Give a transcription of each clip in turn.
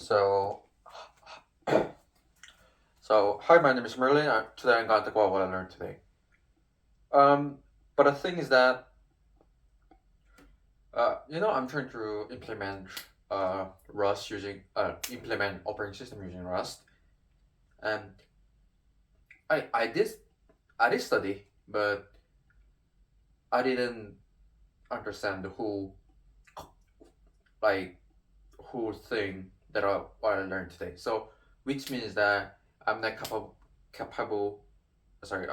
So, hi, my name is Merlin. Today I'm going to talk about what I learned today. Um, but the thing is that, I'm trying to implement Rust implement operating system using Rust, and I I did I did study, but I didn't understand the whole like whole thing that what I learned today. So, which means that I'm not capable. Sorry,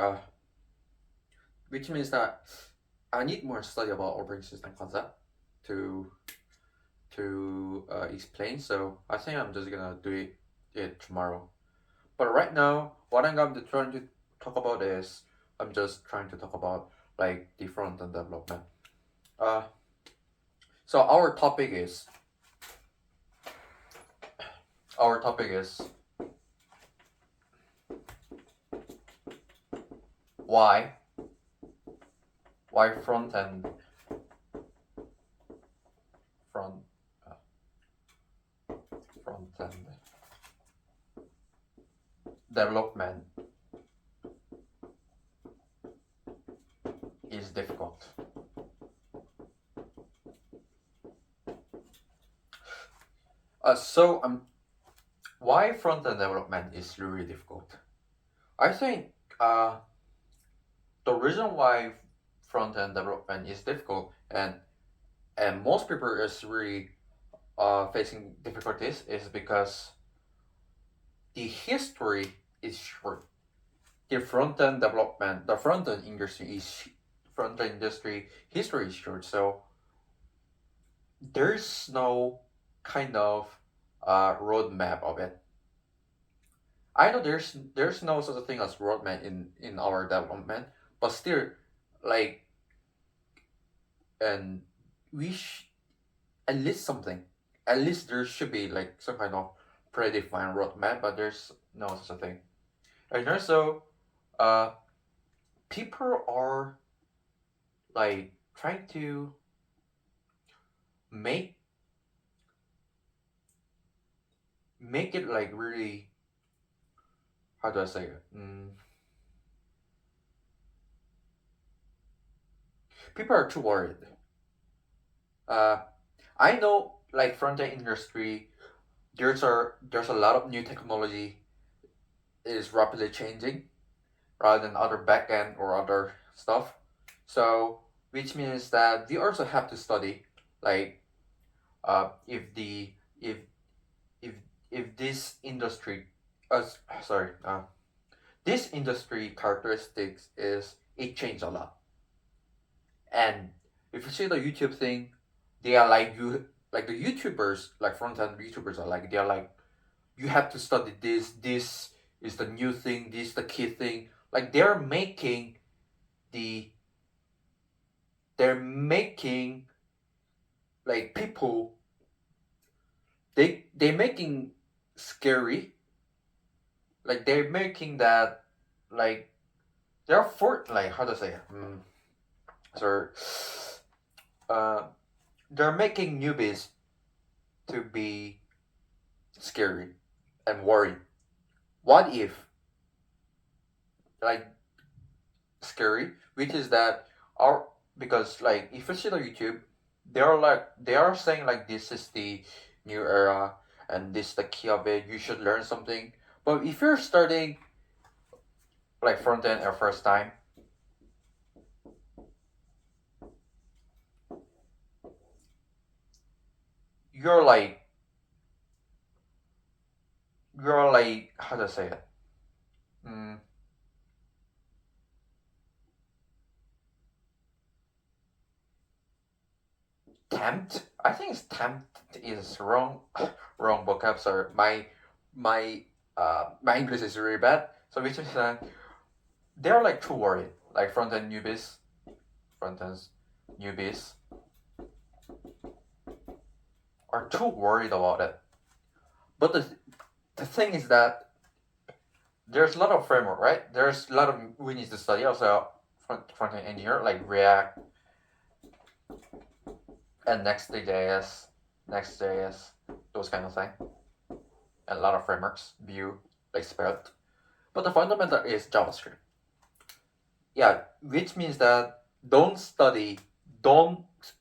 which means that I need more study about operating system concept to explain. So I think I'm just gonna do it tomorrow. But right now, what I'm going to trying to talk about is I'm just trying to talk about like the front end development. Uh, so our topic is why front end front uh, front end development is difficult. Why front end development is really difficult? I think uh, the reason why front end development is difficult and most people is really facing difficulties is because the history is short. The front end industry history is short. So there's no kind of roadmap of it. I know there's no such a thing as roadmap in our development, but still, like, and we at least something. At least there should be like some kind of predefined roadmap, but there's no such a thing. And also, uh, people are like trying to make it like really, how do I say it? People are too worried. Uh, I know like front end industry, there's a lot of new technology is rapidly changing rather than other back end or other stuff. So which means that we also have to study like if the if if this industry sorry this industry characteristics is it changed a lot. And if you see the YouTube thing, they are like you like the YouTubers, like front end YouTubers are like they're like you have to study this is the new thing, this is the key thing. Like the they're making like people they're making scary, like they're making that like they're for like how to say it? So uh they're making newbies to be scary and worried. What if like scary, which is that our because like if you see the YouTube, they are saying like this is the new era and this is the key of it. You should learn something. But if you're starting like front end or first time, you're like how to say it? Mm, tempt. I think it's tempt is wrong wrong vocab. Sorry, my my English is really bad. So which is they're like too worried. Like front end newbies are too worried about it. But the thing is that there's a lot of framework, right? There's a lot of we need to study also front end engineer like React and Next.js, those kind of thing. and a lot of frameworks, Vue, like Svelte. But the fundamental is JavaScript. Yeah, which means that don't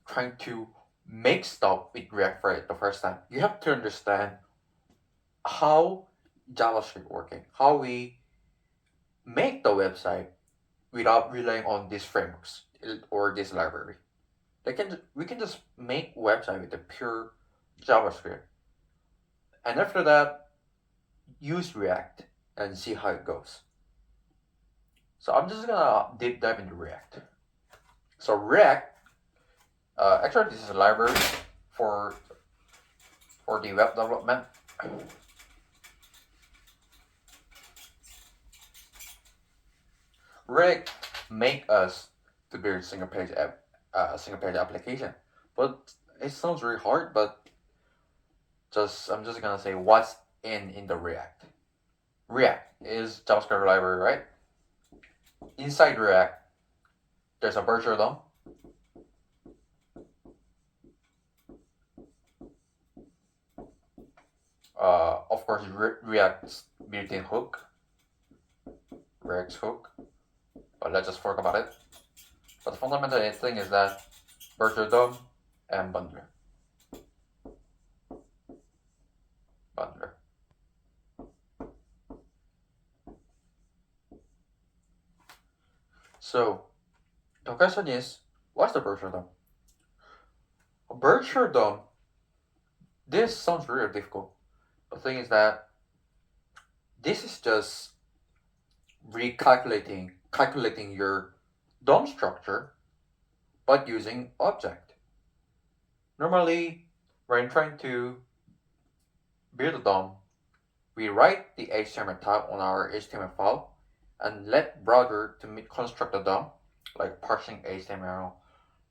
try to make stuff with React for it the first time. You have to understand how JavaScript working, how we make the website without relying on these frameworks or this library. We can just make website with the pure JavaScript, and after that, use React and see how it goes. So I'm just gonna deep dive into React. So React, actually, this is a library for for the web development. React make us to build single page application, but it sounds really hard. But I'm just gonna say what's in the React. React is JavaScript library, right? Inside React, there's a virtual DOM. Of course, React's built-in hook, React's hook. But let's just forget about it. But the fundamental thing is that virtual DOM and bundler. Bundler. So the question is, what's the virtual DOM? A virtual DOM. This sounds really difficult. The thing is that this is just calculating your DOM structure, but using object. Normally, when trying to build a DOM, we write the HTML tag on our HTML file and let browser to construct the DOM, like parsing HTML,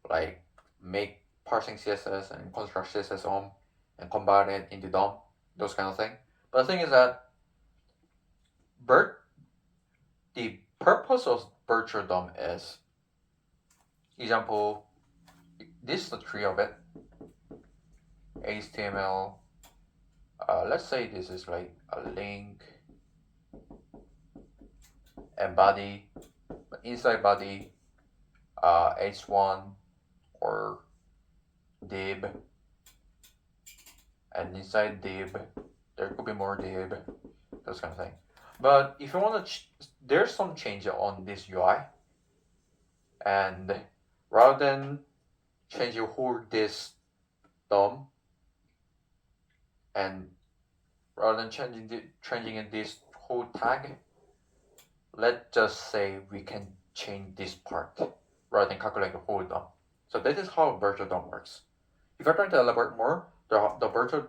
like make parsing CSS and construct CSS on and combine it into DOM, those kind of things. But the thing is that the purpose of virtual DOM is, example, this is the tree of it, HTML. Let's say this is like a link and body, but inside body, h1 or div, and inside div, there could be more div, those kind of thing. But if you want to, there's some change on this UI, and rather than changing whole this DOM, and rather than changing in this whole tag, let's just say we can change this part rather than calculate the whole DOM. So this is how virtual DOM works. If you're trying to elaborate more, the virtual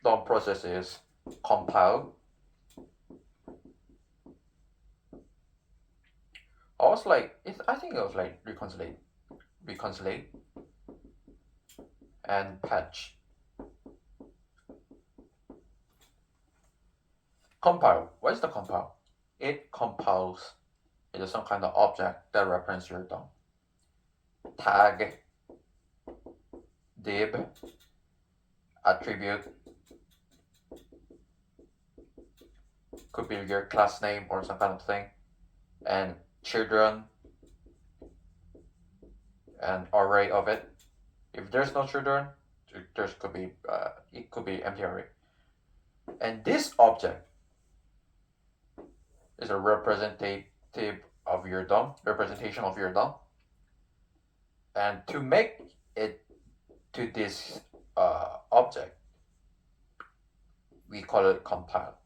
DOM process is compile. I think it was like reconcile, and patch. Compile. What is the compile? It compiles into some kind of object that represents your DOM. Tag, div, attribute, could be your class name or some kind of thing, and children, an array of it. If there's no children, there could be it could be empty array. And this object is a representation of your DOM. And to make it to this object, we call it compile.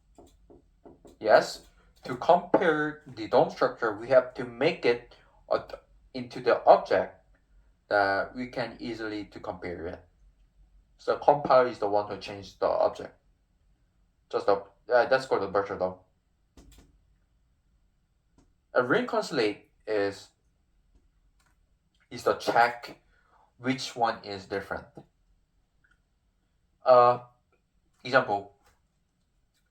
Yes, to compare the DOM structure, we have to make it into the object that we can easily to compare it. So compile is the one to change the object. That's called the virtual DOM. A reconcile is the check which one is different. Example,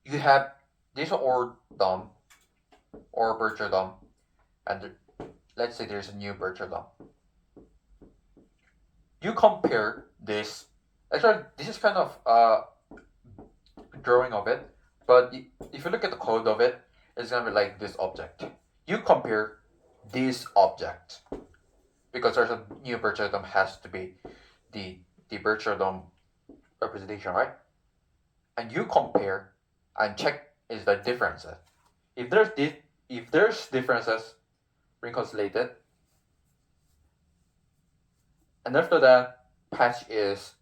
you have this or DOM or virtual DOM, and let's say there's a new virtual DOM. You compare this. Actually, this is kind of drawing of it. But if you look at the code of it, it's gonna be like this object. You compare this object because there's a new virtual DOM has to be the virtual DOM representation, right? And you compare and check is the differences. If there's differences, reconcile it. And after that, patch is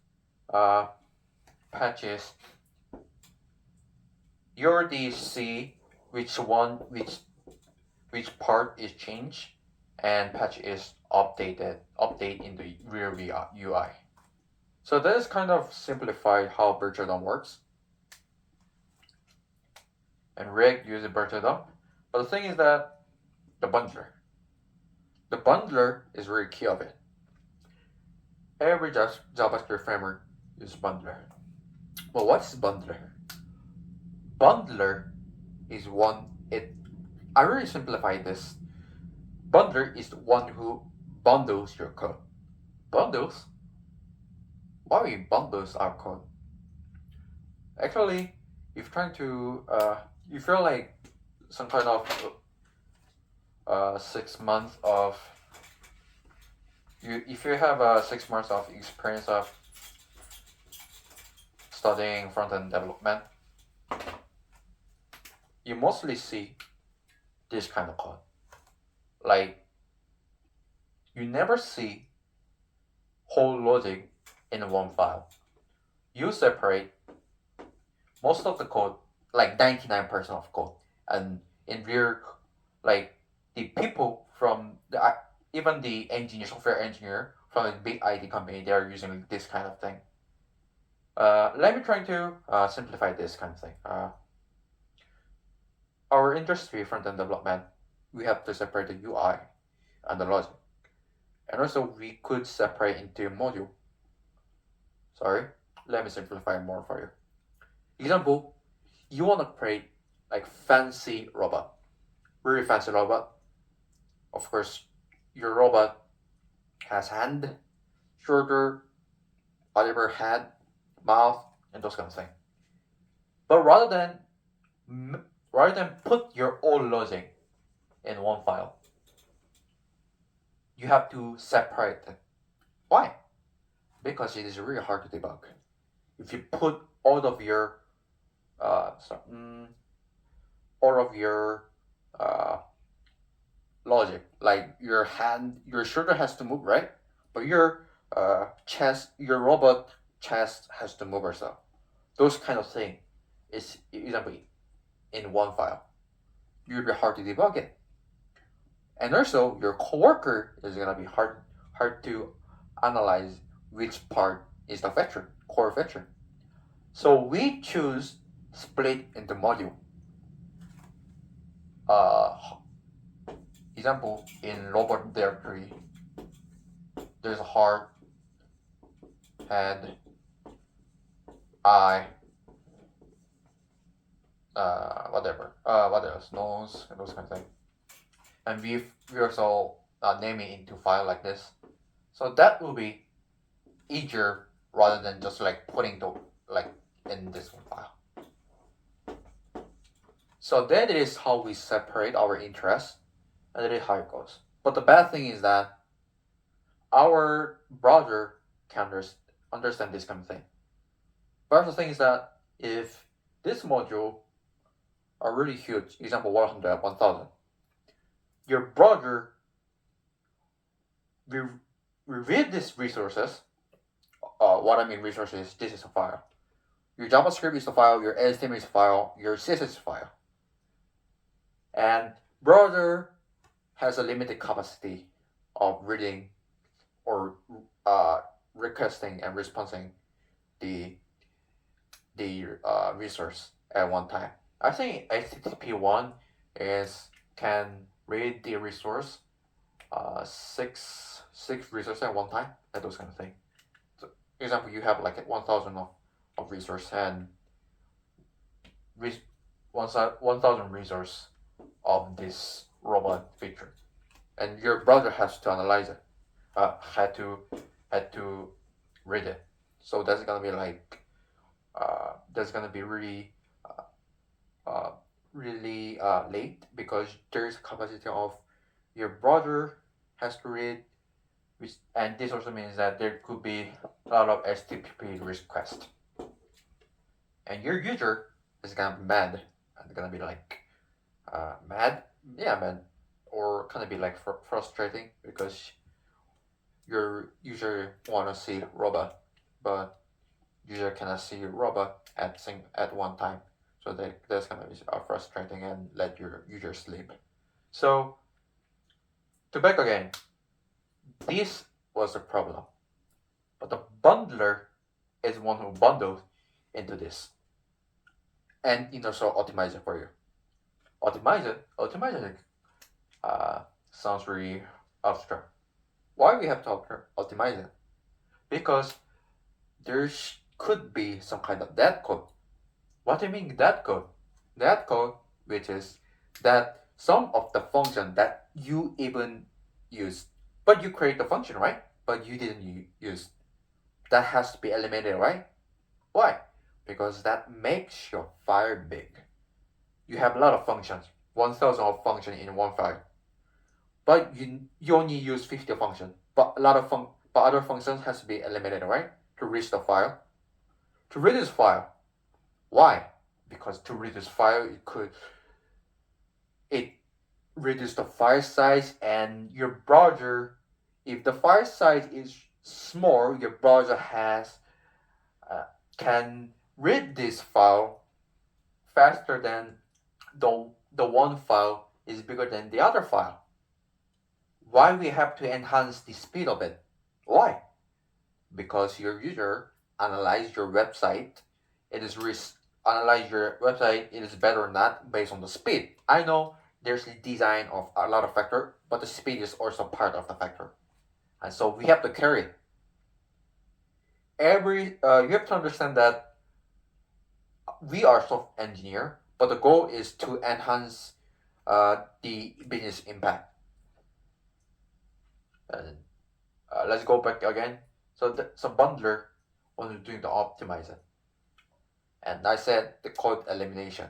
you already see which part is changed, and patch is update in the real UI. So that is kind of simplified how virtual DOM works. And React uses virtual DOM. But the thing is that the bundler is very key of it. Every JavaScript framework uses bundler. Well, what's bundler? Bundler is I really simplified this. Bundler is the one who bundles your code. Bundles? Why we bundles our code? Actually, if you're trying to, you feel like some kind of 6 months of, if you have 6 months of experience of studying front-end development, you mostly see this kind of code. Like, you never see whole logic in one file. You separate most of the code, like 99% of code, and in real, like the people from even the software engineer from a big IT company, they are using this kind of thing. Let me try to simplify this kind of thing. Our industry front-end development, we have to separate the UI and the logic. And also we could separate into module. Sorry, let me simplify more for you. Example, you want to create like fancy robot, really fancy robot. Of course, your robot has hand, shoulder, whatever, head, mouth, and those kind of things. But rather than put your own logic in one file, you have to separate it. Why? Because it is really hard to debug. If you put all of your logic, like your hand, your shoulder has to move, right? But your your robot chest has to move also. Those kind of thing is example in one file. It will be hard to debug it. And also your coworker is gonna be hard to analyze which part is the core feature. So we choose split into module. Example, in robot directory, there's a heart, head, eye, what else, nose, and those kind of things. And we also name it into file like this. So that will be easier rather than just like putting the like in this one file. So that is how we separate our interests, and that is how it goes. But the bad thing is that our browser can understand this kind of thing. But the thing is that if this module are really huge, example 100, 1000, your browser will read these resources. What I mean resources, this is a file. Your JavaScript is a file, your HTML is a file, your CSS is a file. And browser has a limited capacity of reading or requesting and responding the resource at one time. I think HTTP1 can read the resource six resources at one time, and those kind of thing. So, for example, you have like 1,000 of resource and 1,000 resource of this robot feature, and your browser has to analyze it, had to read it. So that's gonna be like that's gonna be really uh, really late because there's capacity of your browser has to read, which, and this also means that there could be a lot of HTTP requests, and your user is gonna be mad and gonna be like mad, yeah, mad, or kind of be like frustrating because your user wanna see robot, but user cannot see robot at one time, so that's gonna be frustrating and let your user sleep. So to back again, this was a problem, but the bundler is one who bundled into this, and it also optimize it for you. Optimize it. Uh, Sounds really abstract. Why we have to optimize it? Because there could be some kind of dead code. What do you mean dead code? Dead code, which is that some of the function that you even use, but you create the function, right? But you didn't use. That has to be eliminated, right? Why? Because that makes your file big. You have a lot of functions, 1,000 of function in one file, but you only use 50 functions. But a lot of but other functions has to be eliminated, right? To reach the file. To read this file, why? Because to read this file, it reduce the file size, and your browser, if the file size is small, your browser has uh, can read this file faster than the one file is bigger than the other file. Why we have to enhance the speed of it? Why? Because your user analyze your website. It is analyze your website. It is better or not based on the speed. I know there's the design of a lot of factor, but the speed is also part of the factor, and so we have to carry it. You have to understand that we are software engineer, but the goal is to enhance the business impact. And let's go back again. So bundler was doing the optimizer, and I said the code elimination.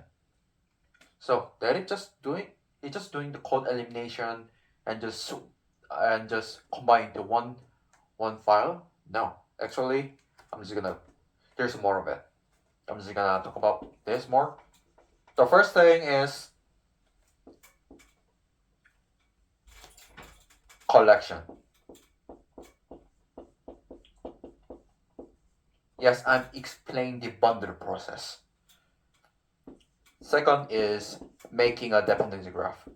So that it's just doing the code elimination and just combine to one file. No, actually, I'm just gonna there's more of it. I'm just gonna talk about this more. The first thing is collection. Yes, I'm explaining the bundle process. Second is making a dependency graph.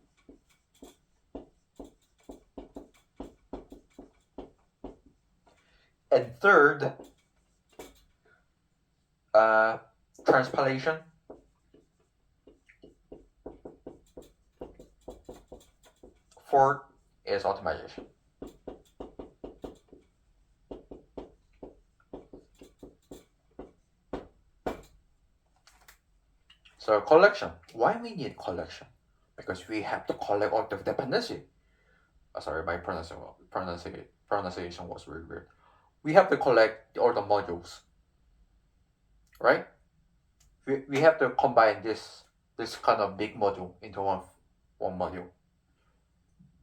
And third, transpilation. Fourth is optimization. So collection. Why we need collection? Because we have to collect all the dependency. Sorry, my pronunciation was really weird. We have to collect all the modules, right? We have to combine this kind of big module into one module.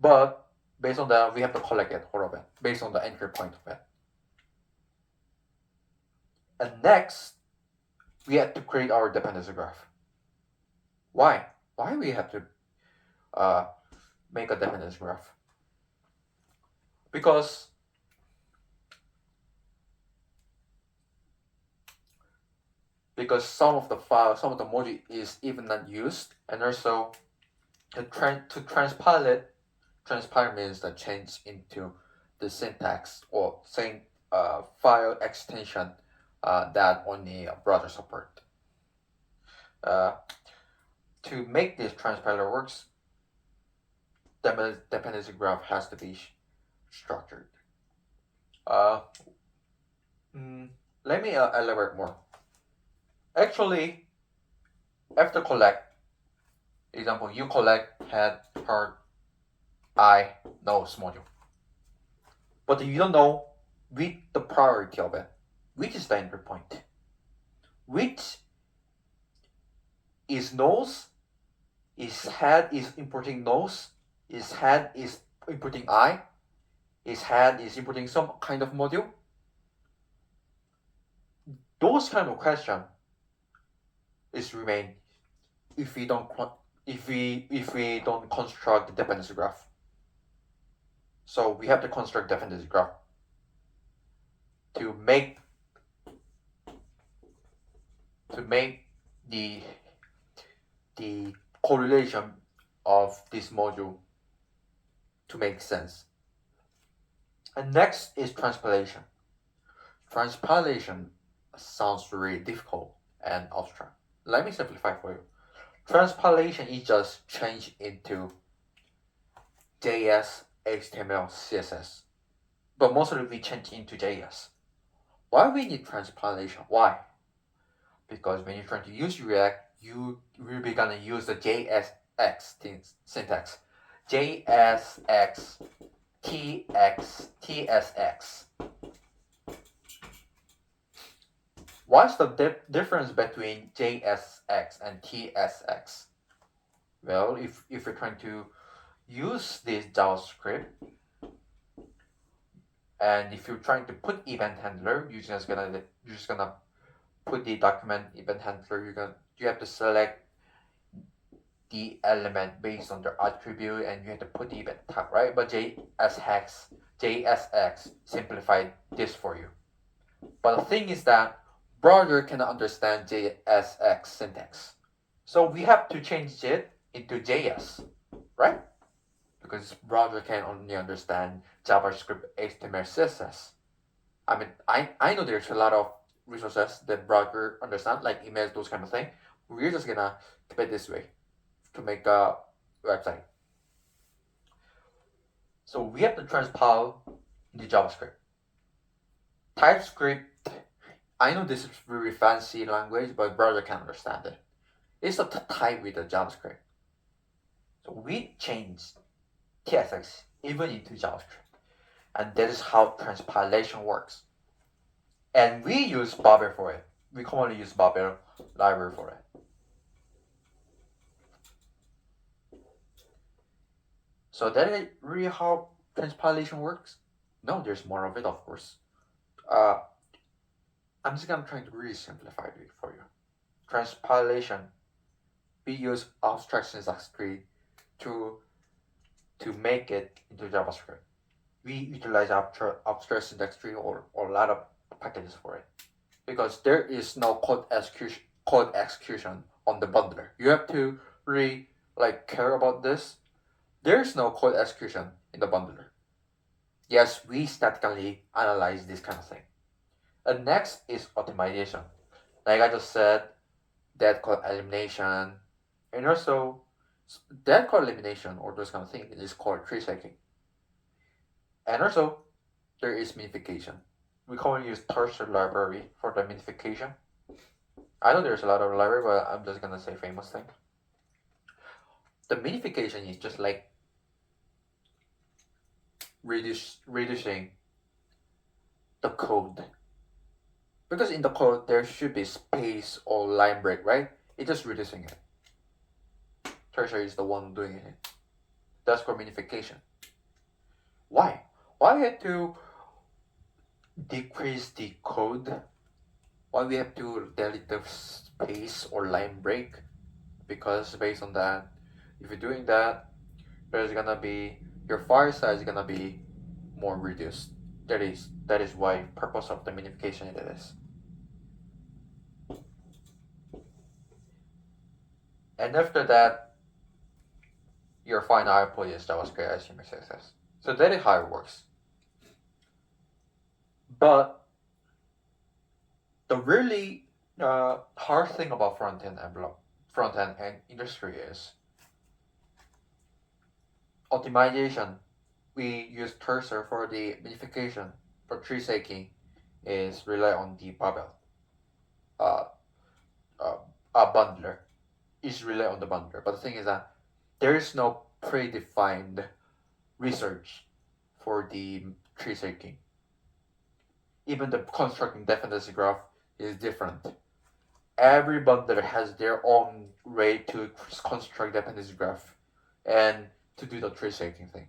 But based on that, we have to collect it, all of it, based on the entry point of it. And next, we have to create our dependency graph. Why? Why we have to make a dependency graph? Because some of the file, some of the module is even not used, and also to transpile it. Transpile means the change into the syntax or same file extension that only a browser support. To make this transpiler works, dependency graph has to be structured. Let me elaborate more. Actually, after collect, example, you collect head, heart, eye, nose module, but you don't know with the priority of it, which is the entry point, which is nose, his head is importing nose, his head is importing eye, his head is importing some kind of module. Those kind of question is remain if we don't construct the dependency graph. So we have to construct dependency graph to make the correlation of this module to make sense. And next is transpilation. Transpilation sounds very difficult and abstract. Let me simplify for you. Transpilation is just change into JS, HTML, CSS. But mostly we change into JS. Why we need transpilation? Why? Because when you're trying to use React, you will be gonna use the JSX syntax. JSX, TX, TSX. What's the difference between JSX and TSX? Well, if you're trying to use this JavaScript, and if you're trying to put event handler, you're just gonna put the document event handler. You have to select the element based on their attribute, and you have to put the event type, right? But JSX simplified this for you. But the thing is that browser cannot understand JSX syntax, so we have to change it into JS, right? Because browser can only understand JavaScript, HTML, CSS. I mean, I know there's a lot of resources that browser understand, like emails, those kind of thing. We're just gonna keep it this way to make a website. So we have to transpile the JavaScript. TypeScript, I know this is very fancy language, but browser can understand it. It's a type with the JavaScript. So we changed TSX even into JavaScript. And that is how transpilation works. And we use Babel for it. We commonly use Babel library for it. So that is really how transpilation works? No, there's more of it, of course. I'm just gonna try to really simplify it for you. Transpilation, we use abstract syntax tree to make it into JavaScript. We utilize abstract syntax tree or a lot of packages for it, because there is no code execution on the bundler. You have to really care about this. There's no code execution in the bundler. Yes, we statically analyze this kind of thing. And next is optimization. Like I just said, dead code elimination, and also dead code elimination or those kind of thing is called tree shaking. And also there is minification. We commonly use Telstra library for the minification. I know there's a lot of library, but I'm just gonna say famous thing. The minification is just like reducing the code, because in the code there should be space or line break, right? It's just reducing it. Tertiary is the one doing it. That's for minification. Why? Why we have to decrease the code? Why we have to delete the space or line break? Because based on that, if you're doing that, there's gonna be your file size is gonna be more reduced. That is why purpose of the minification it is. And after that, your final output is JavaScript, HTML, CSS. So that is how it works. But the really hard thing about front-end and industry is optimization. We use Cursor for the minification. For tree shaking is rely on the Babel. A bundler is rely on the bundler. But the thing is that there is no predefined research for the tree shaking. Even the constructing dependency graph is different. every bundler has their own way to construct dependency graph and to do the tree shaking thing.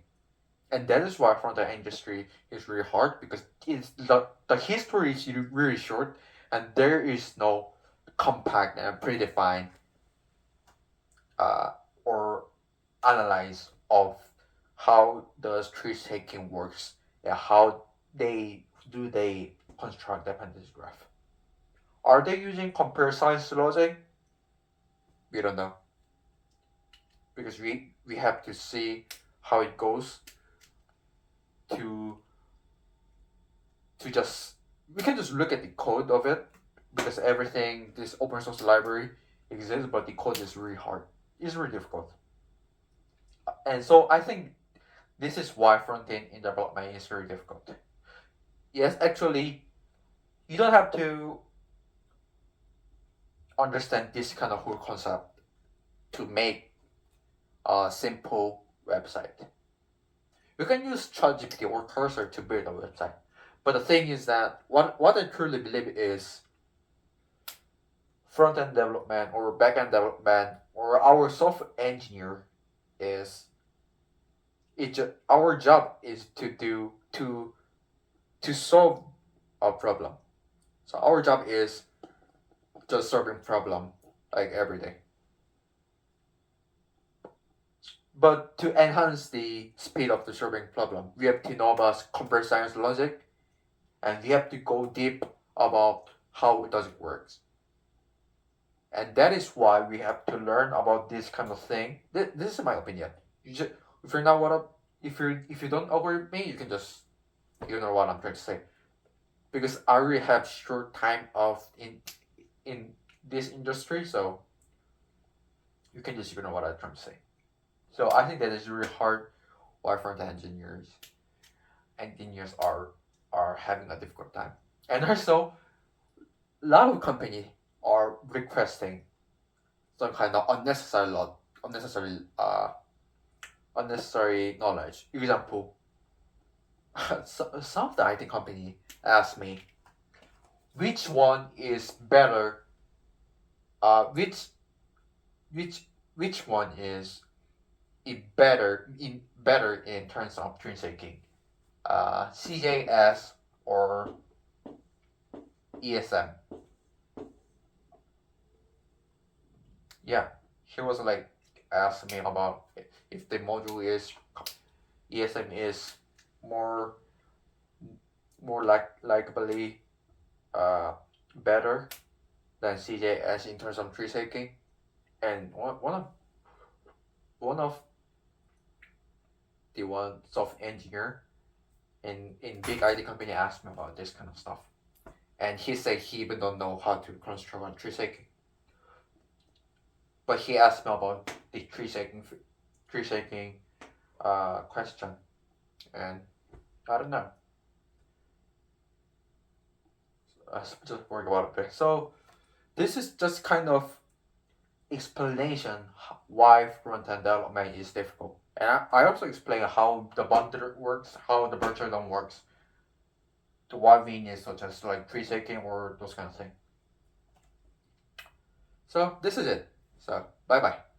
And that is why front end industry is really hard because the history is really short and there is no compact and predefined uh, or analyze of how does tree shaking works and how they construct dependency graph. Are they using computer science logic? We don't know because we have to see how it goes to just we can just look at the code of it because everything this open source library exists, but the code is really hard. It's really difficult, and so I think this is why front end in development is very difficult. Yes, actually, you don't have to understand this kind of whole concept to make a simple website. You can use ChatGPT or Cursor to build a website. But the thing is that what I truly believe is front end development or back end development or our software engineer is our job is to solve a problem. So our job is just solving problem like every day. But to enhance the speed of the solving problem, we have to know about computer science logic and we have to go deep about how does it works. And that is why we have to learn about this kind of thing. This is my opinion. You just, if you're not what if you don't agree with me, you can just you know what I'm trying to say. Because I really have short time of in this industry, so you can just you know what I'm trying to say. So I think that is really hard why front end engineers are having a difficult time. And also a lot of companies are requesting some kind of unnecessary knowledge. Example, some of the IT company asked me which one is better. Which which one is better in terms of tree shaking, CJS or ESM? Yeah, he was like asking me about if the module is ESM is more likely uh, better than CJS in terms of tree shaking, and one of the one software engineer in big IT company asked me about this kind of stuff, and he said he even don't know how to construct tree shaking, but he asked me about the tree shaking question, and I don't know. I just worried about it. So this is just kind of explanation why front-end development is difficult. And I also explain how the bundler works, how the virtual DOM works, to why we need such as like tree shaking or those kind of things. So this is it. So bye bye.